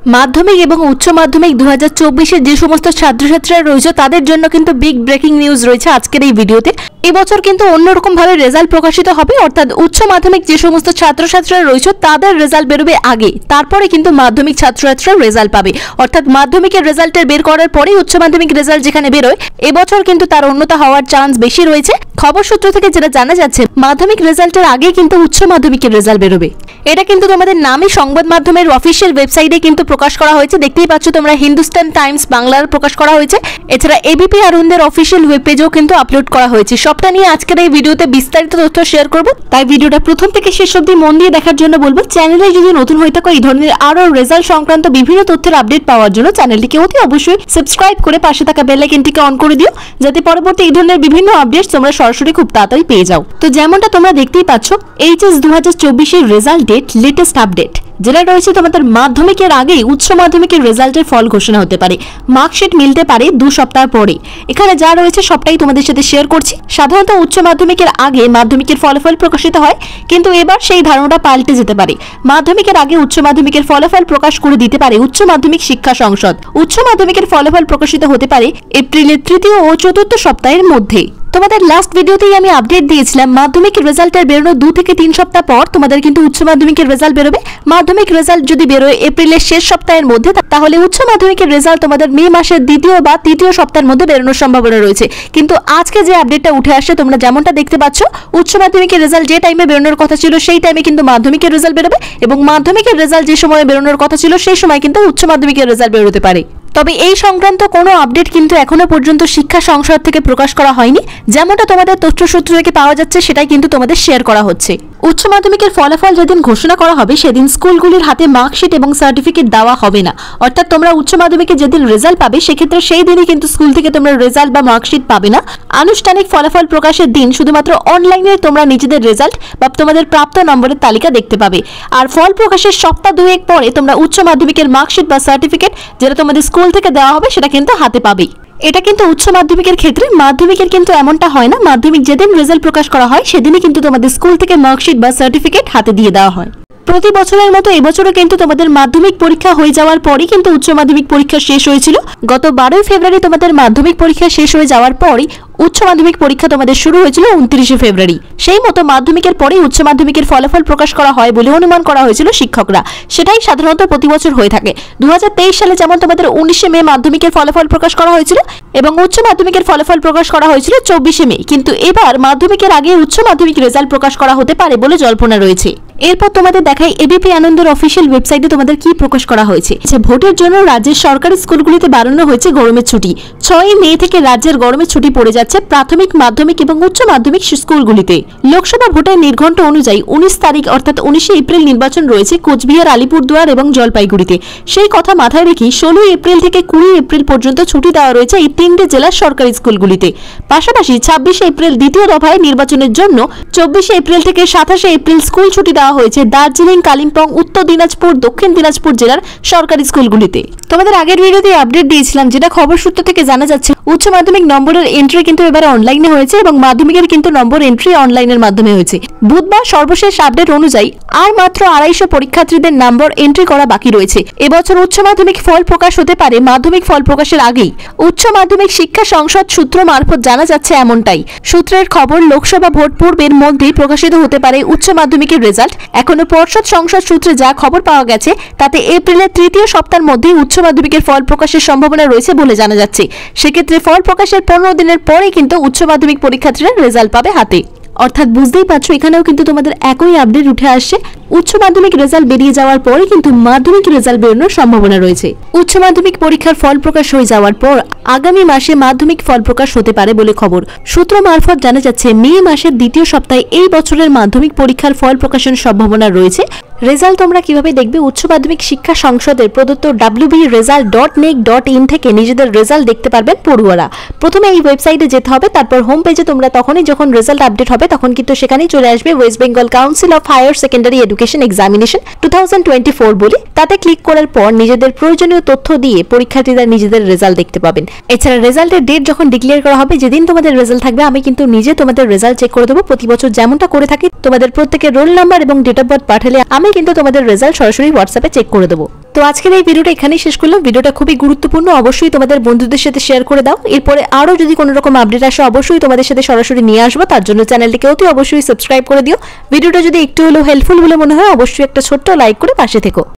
মাধ্যমিক এবং উচ্চ মাধ্যমিক 2024 এর যে সমস্ত ছাত্রছাত্রীরা রয়েছে তাদের জন্য কিন্তু বিগ ব্রেকিং নিউজ রয়েছে আজকের এই ভিডিওতে। এবছর কিন্তু অন্যরকম ভাবে রেজাল্ট প্রকাশিত হবে, অর্থাৎ উচ্চ মাধ্যমিক যে সমস্ত ছাত্রছাত্রীরা রয়েছে তাদের রেজাল্ট বেরোবে আগে, তারপরে কিন্তু মাধ্যমিক ছাত্রছাত্রীরা রেজাল্ট পাবে। অর্থাৎ মাধ্যমিকের রেজাল্টের বের করার পরেই উচ্চ মাধ্যমিক রেজাল্ট যেখানে বেরোয়, এবছর কিন্তু তার অন্যতা হওয়ার চান্স বেশি রয়েছে। খবর সূত্র থেকে যেটা জানা যাচ্ছে, মাধ্যমিক রেজাল্টের আগে কিন্তু উচ্চ মাধ্যমিকের রেজাল্ট বেরোবে। এটা কিন্তু তোমাদের নামে সংবাদ মাধ্যমের অফিসিয়াল ওয়েবসাইটে কিন্তু প্রকাশ করা হয়েছে। দেখতেই পাচ্ছ তোমরা, হিন্দুস্তান টাইমস বাংলার প্রকাশ করা হয়েছে। এছাড়া এবিপি আনন্দের অফিসিয়াল ওয়েব পেজেও কিন্তু আপলোড করা হয়েছে। সবটা নিয়ে আজকের এই ভিডিওতে বিস্তারিত তথ্য শেয়ার করব, তাই ভিডিওটা প্রথম থেকে শেষ অবধি মন দিয়ে দেখার জন্য বলবো। চ্যানেলে যদি নতুন হয়ে থাকো এই ধরনের আরো রেজাল্ট সংক্রান্ত বিভিন্ন তথ্যের আপডেট পাওয়ার জন্য চ্যানেলটিকে অতি অবশ্যই সাবস্ক্রাইব করে পাশে থাকা বেল আইকনটিকে অন করে দিও, যাতে পরবর্তী এই ধরনের বিভিন্ন আপডেটস তোমরা সরাসরি খুব তাড়াতাড়ি পেয়ে যাও। তো যেমনটা তোমরা দেখতেই পাচ্ছ, এইচএস 2024 এর রেজাল্ট ডেট লেটেস্ট আপডেট যেটা রয়েছে, তোমাদের মাধ্যমিকের আগেই উচ্চ মাধ্যমিকের রেজাল্টের ফল ঘোষণা হতে পারে। মার্কশিট মিলতে পারে 2 সপ্তাহ পরে। এখানে যা রয়েছে সবটাই তোমাদের সাথে শেয়ার করছি। সাধারণত উচ্চ মাধ্যমিকের আগে মাধ্যমিকের ফলাফল প্রকাশিত হয়, কিন্তু এবার সেই ধারণাটা পাল্টে যেতে পারে। মাধ্যমিকের আগে উচ্চ মাধ্যমিকের ফলাফল প্রকাশ করে দিতে পারে উচ্চ মাধ্যমিক শিক্ষা সংসদ। উচ্চ মাধ্যমিকের ফলাফল প্রকাশিত হতে পারে এপ্রিলের 3য় ও 4র্থ সপ্তাহের মধ্যে। তোমাদের লাস্ট ভিডিওতেই আমি আপডেট দিয়েছিলাম, মাধ্যমিকের রেজাল্টের বেরোনোর 2 থেকে 3 সপ্তাহ পর তোমাদের কিন্তু উচ্চ মাধ্যমিকের রেজাল্ট বেরোবে। মাধ্যমিক রেজাল্ট যদি বেরোয় এপ্রিলের শেষ সপ্তাহের মধ্যে, তাহলে উচ্চ মাধ্যমিকের রেজাল্ট তোমাদের মে মাসের 2য় বা 3য় সপ্তাহের মধ্যে বেরোনোর সম্ভাবনা রয়েছে। কিন্তু আজকে যে আপডেটটা উঠে আসছে, তোমরা যেমনটা দেখতে পাচ্ছ, উচ্চ মাধ্যমিকের রেজাল্ট যে টাইমে বেরোনোর কথা ছিল সেই টাইমে কিন্তু মাধ্যমিকের রেজাল্ট বেরোবে, এবং মাধ্যমিকের রেজাল্ট যে সময় বেরোনোর কথা ছিল সেই সময় কিন্তু উচ্চ মাধ্যমিকের রেজাল্ট বেরোতে পারে। তবে এই সংক্রান্ত কোনো আপডেট কিন্তু এখনো পর্যন্ত শিক্ষা সংসদ থেকে প্রকাশ করা হয়নি। যেমনটা তোমাদের তথ্যসূত্র থেকে পাওয়া যাচ্ছে সেটাই কিন্তু তোমাদের শেয়ার করা হচ্ছে। উচ্চ মাধ্যমিকের ফলাফল যেদিন ঘোষণা করা হবে সেদিন স্কুলগুলির হাতে মার্কশিট এবং সার্টিফিকেট দেওয়া হবে না। অর্থাৎ তোমরা উচ্চ মাধ্যমিকে যেদিন রেজাল্ট পাবে সেক্ষেত্রে সেই দিনই কিন্তু স্কুল থেকে তোমরা রেজাল্ট বা মার্কশিট পাবে না। আনুষ্ঠানিক ফলাফল প্রকাশের দিন শুধুমাত্র অনলাইনে তোমরা নিজেদের রেজাল্ট বা তোমাদের প্রাপ্ত নম্বরের তালিকা দেখতে পাবে। আর ফল প্রকাশের সপ্তাহ 2-1 পরে তোমরা উচ্চ মাধ্যমিকের মার্কশিট বা সার্টিফিকেট যেটা তোমাদের স্কুল থেকে দেওয়া হবে সেটা কিন্তু হাতে পাবে। এটা কিন্তু উচ্চ মাধ্যমিকের ক্ষেত্রে। মাধ্যমিকের কিন্তু এমনটা হয় না। মাধ্যমিক যেদিন রেজাল্ট প্রকাশ করা হয় সেদিনই কিন্তু তোমাদের স্কুল থেকে মার্কশিট বা সার্টিফিকেট হাতে দিয়ে দেওয়া হয়। প্রতি বছরের মতো এবছরও কিন্তু তোমাদের মাধ্যমিক পরীক্ষা হয়ে যাওয়ার পরই কিন্তু উচ্চ মাধ্যমিক পরীক্ষা শেষ হয়েছিল। গত 12 ফেব্রুয়ারি তোমাদের মাধ্যমিক পরীক্ষা শেষ হয়ে যাওয়ার পরই উচ্চ মাধ্যমিক পরীক্ষা তোমাদের শুরু হয়েছিল 29 ফেব্রুয়ারি। সেই মতো মাধ্যমিকের পরেই উচ্চ মাধ্যমিকের ফলাফল প্রকাশ করা হয় বলে অনুমান করা হয়েছিল শিক্ষকরা। সেটাই সাধারণত প্রতি বছর হয়ে থাকে। 2023 সালে যেমন তোমাদের 19 মে মাধ্যমিকের ফলাফল প্রকাশ করা হয়েছিল এবং উচ্চ মাধ্যমিকের ফলাফল প্রকাশ করা হয়েছিল 24 মে, কিন্তু এবার মাধ্যমিকের আগে উচ্চ মাধ্যমিক রেজাল্ট প্রকাশ করা হতে পারে বলে জল্পনা রয়েছে। এরপর তোমাদের দেখাই এবিপি আনন্দের অফিসিয়াল ওয়েবসাইটে তোমাদের কি প্রকাশ করা হয়েছে। ভোটের জন্য রাজ্যের সরকারি স্কুলগুলিতে বাড়ানো হয়েছে গরমের ছুটি। 6 মে থেকে রাজ্যের গরমের ছুটি পড়ে যাচ্ছে প্রাথমিক, মাধ্যমিক এবং উচ্চ মাধ্যমিক স্কুলগুলিতে। লোকসভা ভোটের নির্ঘণ্ট অনুযায়ী 19 তারিখ অর্থাৎ 19 এপ্রিল নির্বাচন রয়েছে কোচবিহার, আলিপুরদুয়ার এবং জলপাইগুড়িতে। সেই কথা মাথায় রেখে 16 এপ্রিল থেকে 20 এপ্রিল পর্যন্ত ছুটি দেওয়া রয়েছে এই 3টে জেলার সরকারি স্কুলগুলিতে। পাশাপাশি 26 এপ্রিল দ্বিতীয় দফায় নির্বাচনের জন্য 24 এপ্রিল থেকে 27 এপ্রিল স্কুল ছুটি দেওয়া হয়েছে দার্জিলিং, কালিম্পং, উত্তর দিনাজপুর, দক্ষিণ দিনাজপুর জেলার সরকারি স্কুলগুলিতে। তোমাদের আগের ভিডিওতে আপডেট দিয়েছিলাম, যেটা খবর সূত্র থেকে জানা যাচ্ছে, উচ্চ মাধ্যমিক নম্বরের এন্ট্রি কিন্তু এবারে অনলাইনে হয়েছে এবং মাধ্যমিকের কিন্তু নম্বর এন্ট্রি অনলাইনের মাধ্যমে হয়েছে। বুধবার সর্বশেষ আপডেট অনুযায়ী আর মাত্র 250 পরীক্ষার্থীদের নম্বর এন্ট্রি করা বাকি রয়েছে। এবছর উচ্চ মাধ্যমিক ফল প্রকাশ হতে পারে মাধ্যমিক ফল প্রকাশের আগেই। উচ্চ মাধ্যমিক শিক্ষা সংসদ সূত্র মারফত জানা যাচ্ছে এমনটাই। সূত্রের খবর, লোকসভা ভোট পূর্বের মধ্যেই প্রকাশিত হতে পারে উচ্চ মাধ্যমিকের রেজাল্ট। এখনো পর্ষদ সংসদ সূত্রে যা খবর পাওয়া গেছে তাতে এপ্রিলের 3য় সপ্তাহের মধ্যেই উচ্চ মাধ্যমিকের ফল প্রকাশের সম্ভাবনা রয়েছে বলে জানা যাচ্ছে। সেক্ষেত্রে ফল প্রকাশের 15 দিনের পরে কিন্তু উচ্চ মাধ্যমিক পরীক্ষার্থীরা রেজাল্ট পাবে হাতে। অর্থাৎ বুঝতেই পারছো, এখানেও কিন্তু তোমাদের একই আপডেট উঠে আসছে। উচ্চ মাধ্যমিক রেজাল্ট বেরিয়ে যাওয়ার পরে কিন্তু মাধ্যমিক রেজাল্ট বেরোনোর সম্ভাবনা রয়েছে। উচ্চ মাধ্যমিক পরীক্ষার ফল প্রকাশ হয়ে যাওয়ার পর আগামী মাসে মাধ্যমিক ফল প্রকাশ হতে পারে বলে খবর। সূত্র মারফত জানা যাচ্ছে, মে মাসের 2য় সপ্তাহে এই বছরের মাধ্যমিক পরীক্ষার ফল প্রকাশের সম্ভাবনা রয়েছে। রেজাল্ট তোমরা কিভাবে দেখবে? উচ্চ মাধ্যমিক শিক্ষা সংসদের প্রদত্ত wbresult.nic.in থেকে নিজেদের রেজাল্ট দেখতে পারবেন পড়ুয়ারা। প্রথমে এই ওয়েবসাইটে যেতে হবে, তারপর হোম পেজে তোমরা তখনই যখন রেজাল্ট আপডেট হবে তখন কিন্তু সেখানেই চলে আসবে West Bengal council of higher secondary education education examination 2024 বলে তাতে ক্লিক করার পর নিজেদের প্রয়োজনীয় তথ্য দিয়ে পরীক্ষার্থীরা নিজেদের রেজাল্ট দেখতে পাবেন। এছাড়া রেজাল্টের ডেট যখন ডিক্লেয়ার করা হবে, যেদিন তোমাদের রেজাল্ট থাকবে, আমি কিন্তু নিজে তোমাদের রেজাল্ট চেক করে দেবো। প্রতি বছর যেমনটা করে থাকি, তোমাদের প্রত্যেকের রোল নাম্বার এবং ডেট অফ বার্থ পাঠালে আমি কিন্তু তোমাদের রেজাল্ট সরাসরি হোয়াটসঅ্যাপে চেক করে দেবো। তো আজকের এই ভিডিওটা এখানেই শেষ করলাম। ভিডিওটা খুবই গুরুত্বপূর্ণ, অবশ্যই তোমাদের বন্ধুদের সাথে শেয়ার করে দাও। এরপরে আরো যদি কোনো রকম আপডেট আসে অবশ্যই তোমাদের সাথে সরাসরি নিয়ে আসবো, তার জন্য চ্যানেলটিকে অতি অবশ্যই সাবস্ক্রাইব করে দিও। ভিডিওটা যদি একটু হলেও হেল্পফুল বলে মনে হয় অবশ্যই একটা ছোট্ট লাইক করে পাশে থেকো।